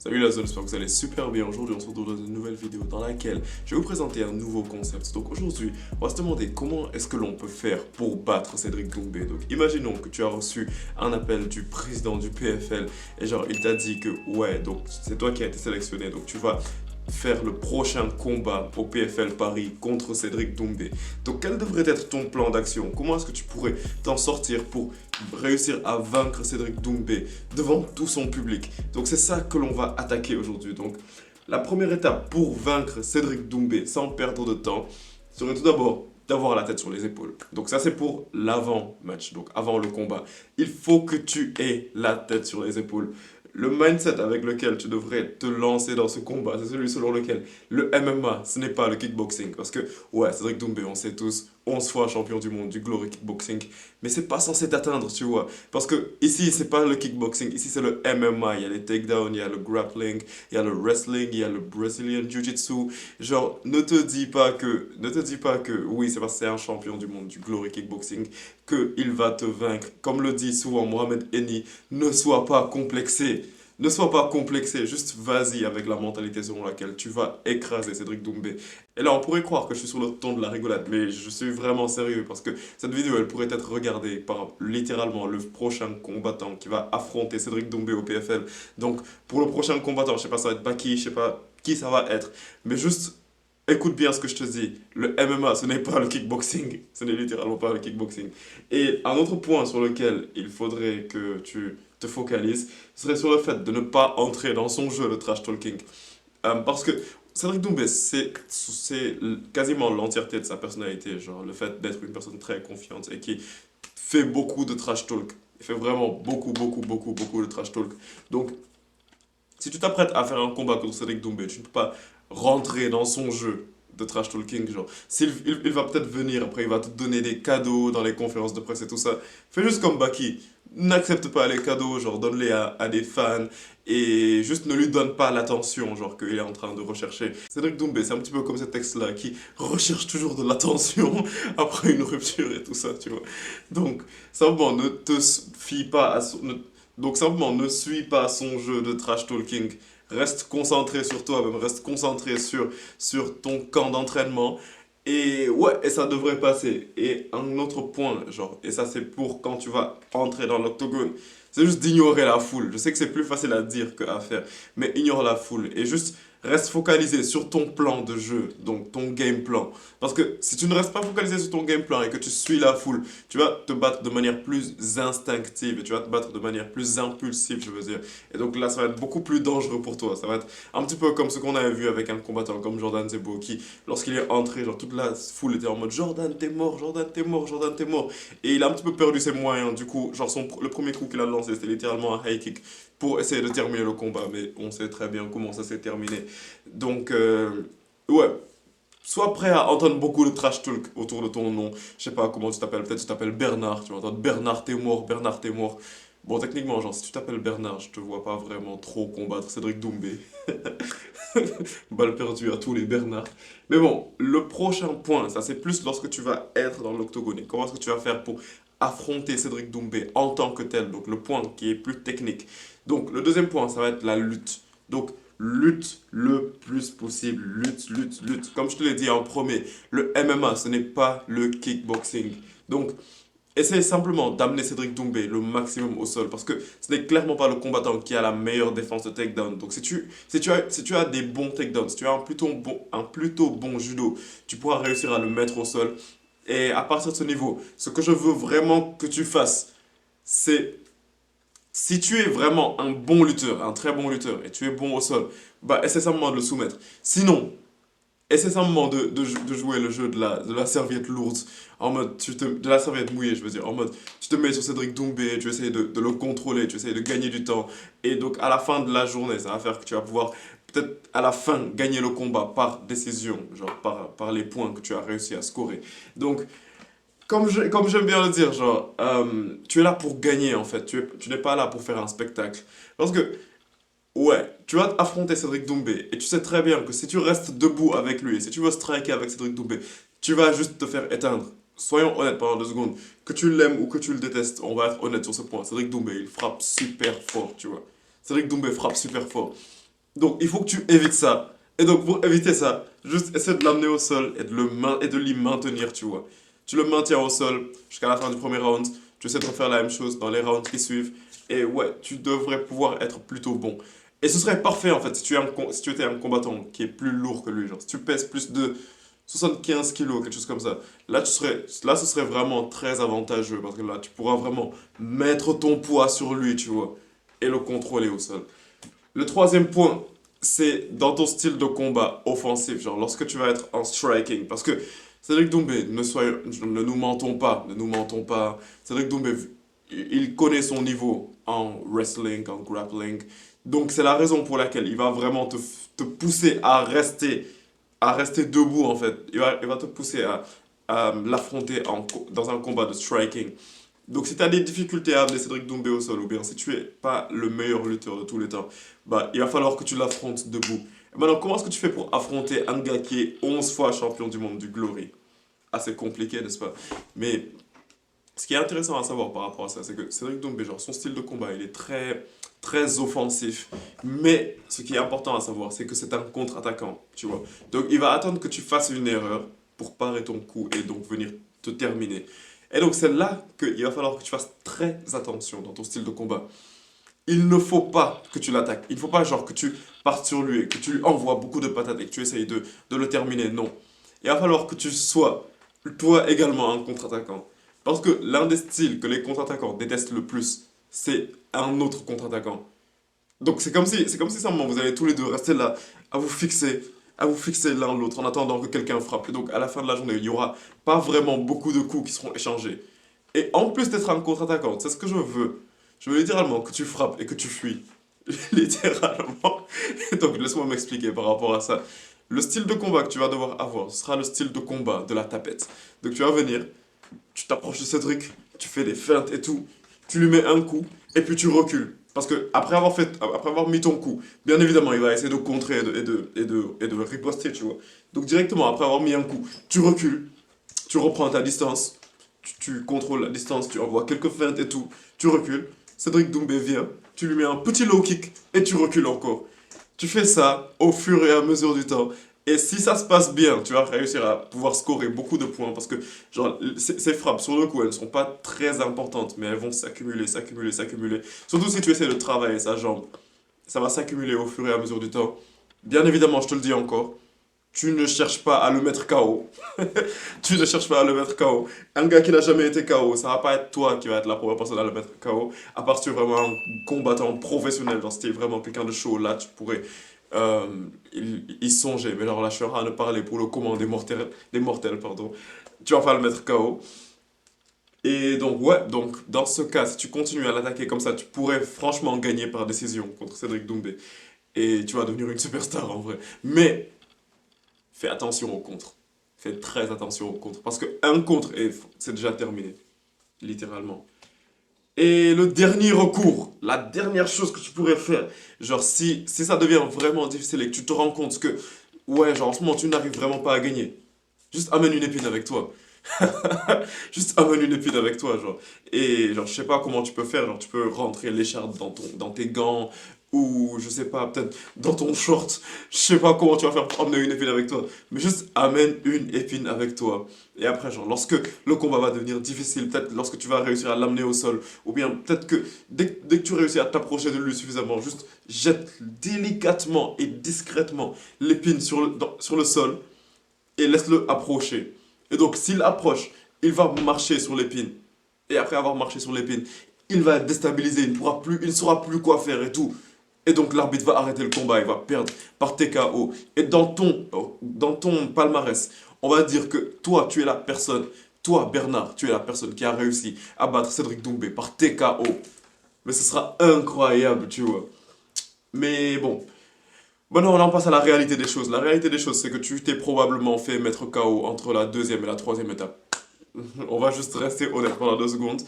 Salut la zone, j'espère que vous allez super bien. Aujourd'hui, on se retrouve dans une nouvelle vidéo dans laquelle je vais vous présenter un nouveau concept. Donc aujourd'hui, on va se demander comment est-ce que l'on peut faire pour battre Cédric Doumbé. Donc imaginons que tu as reçu un appel du président du PFL et genre il t'a dit que ouais, donc c'est toi qui as été sélectionné, donc tu vas faire le prochain combat au PFL Paris contre Cédric Doumbé. Donc quel devrait être ton plan d'action? Comment est-ce que tu pourrais t'en sortir pour réussir à vaincre Cédric Doumbé devant tout son public? Donc c'est ça que l'on va attaquer aujourd'hui. Donc la première étape pour vaincre Cédric Doumbé sans perdre de temps serait tout d'abord d'avoir la tête sur les épaules. Donc ça c'est pour l'avant-match, donc avant le combat. Il faut que tu aies la tête sur les épaules. Le mindset avec lequel tu devrais te lancer dans ce combat, c'est celui selon lequel le MMA, ce n'est pas le kickboxing. Parce que, ouais, Cédric Doumbé, on sait tous, 11 fois champion du monde du Glory Kickboxing, mais c'est pas censé t'atteindre, tu vois. Parce que ici, c'est pas le kickboxing, ici c'est le MMA. Il y a les takedowns, il y a le grappling, il y a le wrestling, il y a le Brazilian Jiu-Jitsu. Genre, ne te dis pas que, oui, c'est parce que c'est un champion du monde du Glory Kickboxing qu'il va te vaincre. Comme le dit souvent Mohamed Eni, ne sois pas complexé. Ne sois pas complexé, juste vas-y avec la mentalité selon laquelle tu vas écraser Cédric Doumbé. Et là, on pourrait croire que je suis sur le ton de la rigolade, mais je suis vraiment sérieux parce que cette vidéo, elle pourrait être regardée par littéralement le prochain combattant qui va affronter Cédric Doumbé au PFL. Donc, pour le prochain combattant, je sais pas, ça va être Baki, je sais pas qui ça va être, mais juste écoute bien ce que je te dis. Le MMA, ce n'est pas le kickboxing. Ce n'est littéralement pas le kickboxing. Et un autre point sur lequel il faudrait que tu te focalises serait sur le fait de ne pas entrer dans son jeu de trash talking. Parce que Cédric Doumbé, c'est quasiment l'entièreté de sa personnalité. Genre le fait d'être une personne très confiante et qui fait beaucoup de trash talk. Il fait vraiment beaucoup de trash talk. Donc, si tu t'apprêtes à faire un combat contre Cédric Doumbé, tu ne peux pas rentrer dans son jeu de trash talking, genre, il va peut-être venir, après il va te donner des cadeaux dans les conférences de presse et tout ça, fais juste comme Baki, n'accepte pas les cadeaux, genre, donne-les à des fans, et juste ne lui donne pas l'attention, genre, qu'il est en train de rechercher. Cédric Doumbé, c'est un petit peu comme cet ex-là, qui recherche toujours de l'attention après une rupture et tout ça, tu vois. Donc, simplement, ne te fie pas à donc simplement, ne suis pas son jeu de trash talking. Reste concentré sur toi-même, reste concentré sur ton camp d'entraînement. Et ouais, et ça devrait passer. Et un autre point, genre, et ça c'est pour quand tu vas entrer dans l'octogone, c'est juste d'ignorer la foule. Je sais que c'est plus facile à dire qu'à faire, mais ignore la foule. Et juste reste focalisé sur ton plan de jeu, donc ton game plan. Parce que si tu ne restes pas focalisé sur ton game plan et que tu suis la foule, tu vas te battre de manière plus instinctive et tu vas te battre de manière plus impulsive, je veux dire. Et donc là, ça va être beaucoup plus dangereux pour toi. Ça va être un petit peu comme ce qu'on avait vu avec un combattant comme Jordan Zebo qui, lorsqu'il est entré, genre toute la foule était en mode Jordan, t'es mort, Jordan, t'es mort, Jordan, t'es mort. Et il a un petit peu perdu ses moyens. Du coup, genre le premier coup qu'il a lancé, c'était littéralement un high kick pour essayer de terminer le combat. Mais on sait très bien comment ça s'est terminé. Donc, ouais. Sois prêt à entendre beaucoup de trash talk autour de ton nom. Je sais pas comment tu t'appelles, peut-être tu t'appelles Bernard, tu vas entendre Bernard t'es mort, Bernard t'es mort. Bon, techniquement, genre, si tu t'appelles Bernard, je te vois pas vraiment trop combattre Cédric Doumbé. Balle perdue à tous les Bernards. Mais bon, le prochain point, ça c'est plus lorsque tu vas être dans l'octogone. Comment est-ce que tu vas faire pour affronter Cédric Doumbé en tant que tel? Donc le point qui est plus technique. Donc le deuxième point, ça va être la lutte. Donc lutte le plus possible. Lutte. Comme je te l'ai dit en premier, le MMA, ce n'est pas le kickboxing. Donc essaye simplement d'amener Cédric Doumbé le maximum au sol parce que ce n'est clairement pas le combattant qui a la meilleure défense de takedown. Donc si tu as des bons takedowns, si tu as un plutôt bon judo, tu pourras réussir à le mettre au sol. Et à partir de ce niveau, ce que je veux vraiment que tu fasses, c'est si tu es vraiment un bon lutteur, un très bon lutteur, et tu es bon au sol, bah essaie simplement de le soumettre. Sinon, essaie simplement de jouer le jeu de la serviette lourde, en mode, de la serviette mouillée, je veux dire, en mode, tu te mets sur Cédric Doumbé, tu essayes de le contrôler, tu essayes de gagner du temps, et donc à la fin de la journée, ça va faire que tu vas pouvoir, peut-être à la fin, gagner le combat par décision, genre par les points que tu as réussi à scorer. Donc, comme j'aime bien le dire, genre, tu es là pour gagner en fait, tu n'es pas là pour faire un spectacle. Parce que ouais, tu vas affronter Cédric Doumbé et tu sais très bien que si tu restes debout avec lui, si tu veux striker avec Cédric Doumbé, tu vas juste te faire éteindre. Soyons honnêtes pendant 2 secondes. Que tu l'aimes ou que tu le détestes, on va être honnête sur ce point. Cédric Doumbé, il frappe super fort, tu vois. Cédric Doumbé frappe super fort. Donc, il faut que tu évites ça. Et donc, pour éviter ça, juste essaie de l'amener au sol et et de l'y maintenir, tu vois. Tu le maintiens au sol jusqu'à la fin du premier round. Tu essaies de refaire la même chose dans les rounds qui suivent. Et ouais, tu devrais pouvoir être plutôt bon. Et ce serait parfait, en fait, si tu étais un combattant qui est plus lourd que lui. Genre, si tu pèses plus de 75 kilos, quelque chose comme ça. Là, ce serait vraiment très avantageux parce que là, tu pourras vraiment mettre ton poids sur lui, tu vois, et le contrôler au sol. Le troisième point, c'est dans ton style de combat offensif, genre lorsque tu vas être en striking. Parce que Cédric Doumbé, ne nous mentons pas, ne nous mentons pas. Cédric Doumbé, il connaît son niveau en wrestling, en grappling. Donc c'est la raison pour laquelle il va vraiment te pousser à rester debout en fait. Il va te pousser à l'affronter dans un combat de striking. Donc, si tu as des difficultés à amener Cédric Doumbé au sol, ou bien si tu es pas le meilleur lutteur de tous les temps, bah, il va falloir que tu l'affrontes debout. Et maintenant, comment est-ce que tu fais pour affronter un gars qui est 11 fois champion du monde du Glory? Assez compliqué, n'est-ce pas? Mais ce qui est intéressant à savoir par rapport à ça, c'est que Cédric Doumbé, genre, son style de combat, il est très offensif. Mais ce qui est important à savoir, c'est que c'est un contre-attaquant, tu vois. Donc, il va attendre que tu fasses une erreur pour parer ton coup et donc venir te terminer. Et donc, c'est là qu'il va falloir que tu fasses très attention dans ton style de combat. Il ne faut pas que tu l'attaques. Il ne faut pas, genre, que tu partes sur lui et que tu lui envoies beaucoup de patates et que tu essayes de le terminer. Non. Il va falloir que tu sois, toi également, un contre-attaquant. Parce que l'un des styles que les contre-attaquants détestent le plus, c'est un autre contre-attaquant. Donc c'est comme si simplement vous allez tous les deux rester là à vous fixer, à vous fixer l'un l'autre en attendant que quelqu'un frappe. Et donc à la fin de la journée, il n'y aura pas vraiment beaucoup de coups qui seront échangés. Et en plus d'être un contre-attaquant, c'est ce que je veux. Je veux littéralement que tu frappes et que tu fuis. Littéralement. Et donc laisse-moi m'expliquer par rapport à ça. Le style de combat que tu vas devoir avoir, ce sera le style de combat de la tapette. Donc tu vas venir, tu t'approches de Cédric, tu fais des feintes et tout, tu lui mets un coup, et puis tu recules. Parce que après avoir mis ton coup, bien évidemment, il va essayer de contrer et de riposter, tu vois. Donc directement, après avoir mis un coup, tu recules, tu reprends ta distance, tu contrôles la distance, tu envoies quelques feintes et tout, tu recules. Cédric Doumbé vient, tu lui mets un petit low kick, et tu recules encore. Tu fais ça au fur et à mesure du temps. Et si ça se passe bien, tu vas réussir à pouvoir scorer beaucoup de points parce que genre, ces frappes sur le coup, elles ne sont pas très importantes, mais elles vont s'accumuler, s'accumuler, s'accumuler. Surtout si tu essaies de travailler sa jambe, ça va s'accumuler au fur et à mesure du temps. Bien évidemment, je te le dis encore, tu ne cherches pas à le mettre KO. Tu ne cherches pas à le mettre KO. Un gars qui n'a jamais été KO, ça va pas être toi qui va être la première personne à le mettre KO. À part si tu es vraiment un combattant professionnel, genre si tu es vraiment quelqu'un de chaud, là tu pourrais euh, y songer. Mais alors là, je suis en train de parler pour le commun des mortels, pardon. Tu vas pas le mettre KO. Et donc, ouais, donc dans ce cas, si tu continues à l'attaquer comme ça, tu pourrais franchement gagner par décision contre Cédric Doumbé. Et tu vas devenir une superstar en vrai. Mais fais attention au contre. Fais très attention au contre. Parce que un contre, c'est déjà terminé. Littéralement. Et le dernier recours, la dernière chose que tu pourrais faire, genre si ça devient vraiment difficile et que tu te rends compte que, ouais, genre en ce moment tu n'arrives vraiment pas à gagner, juste amène une épine avec toi. Juste amène une épine avec toi, genre. Et genre, je sais pas comment tu peux faire, genre, tu peux rentrer l'écharpe dans tes gants, ou je sais pas, peut-être dans ton short. Je sais pas comment tu vas faire pour amener une épine avec toi, mais juste amène une épine avec toi. Et après, genre, lorsque le combat va devenir difficile, peut-être lorsque tu vas réussir à l'amener au sol, ou bien peut-être que dès que tu réussis à t'approcher de lui suffisamment, juste jette délicatement et discrètement l'épine sur le sol et laisse-le approcher. Et donc, s'il approche, il va marcher sur l'épine. Et après avoir marché sur l'épine, il va être déstabilisé, il ne saura plus quoi faire et tout. Et donc, l'arbitre va arrêter le combat, il va perdre par TKO. Et dans ton palmarès, on va dire que toi, tu es la personne, toi, Bernard, tu es la personne qui a réussi à battre Cédric Doumbé par TKO. Mais ce sera incroyable, tu vois. Mais bon, maintenant, on en passe à la réalité des choses. La réalité des choses, c'est que tu t'es probablement fait mettre KO entre la deuxième et la troisième étape. On va juste rester honnête pendant 2 secondes.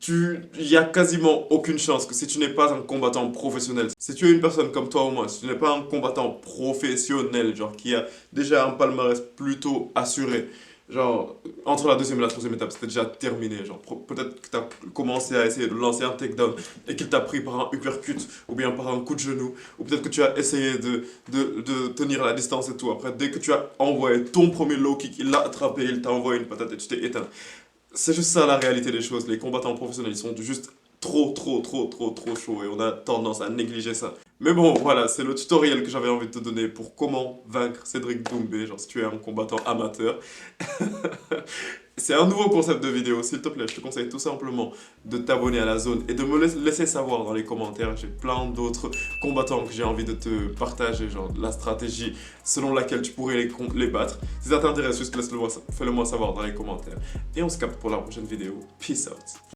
Il y a quasiment aucune chance que si tu n'es pas un combattant professionnel, si tu es une personne comme toi ou moi, si tu n'es pas un combattant professionnel, genre qui a déjà un palmarès plutôt assuré, Genre, entre la deuxième et la troisième étape, c'était déjà terminé. Genre, peut-être que tu as commencé à essayer de lancer un takedown et qu'il t'a pris par un uppercut ou bien par un coup de genou. Ou peut-être que tu as essayé de tenir la distance et tout. Après, dès que tu as envoyé ton premier low kick, il l'a attrapé, il t'a envoyé une patate et tu t'es éteint. C'est juste ça la réalité des choses. Les combattants professionnels, ils sont juste trop chauds et on a tendance à négliger ça. Mais bon, voilà, c'est le tutoriel que j'avais envie de te donner pour comment vaincre Cédric Doumbé, genre si tu es un combattant amateur. C'est un nouveau concept de vidéo, s'il te plaît, je te conseille tout simplement de t'abonner à la zone et de me laisser savoir dans les commentaires. J'ai plein d'autres combattants que j'ai envie de te partager, genre la stratégie selon laquelle tu pourrais les battre. Si ça t'intéresse, juste fais-le moi savoir dans les commentaires. Et on se capte pour la prochaine vidéo. Peace out.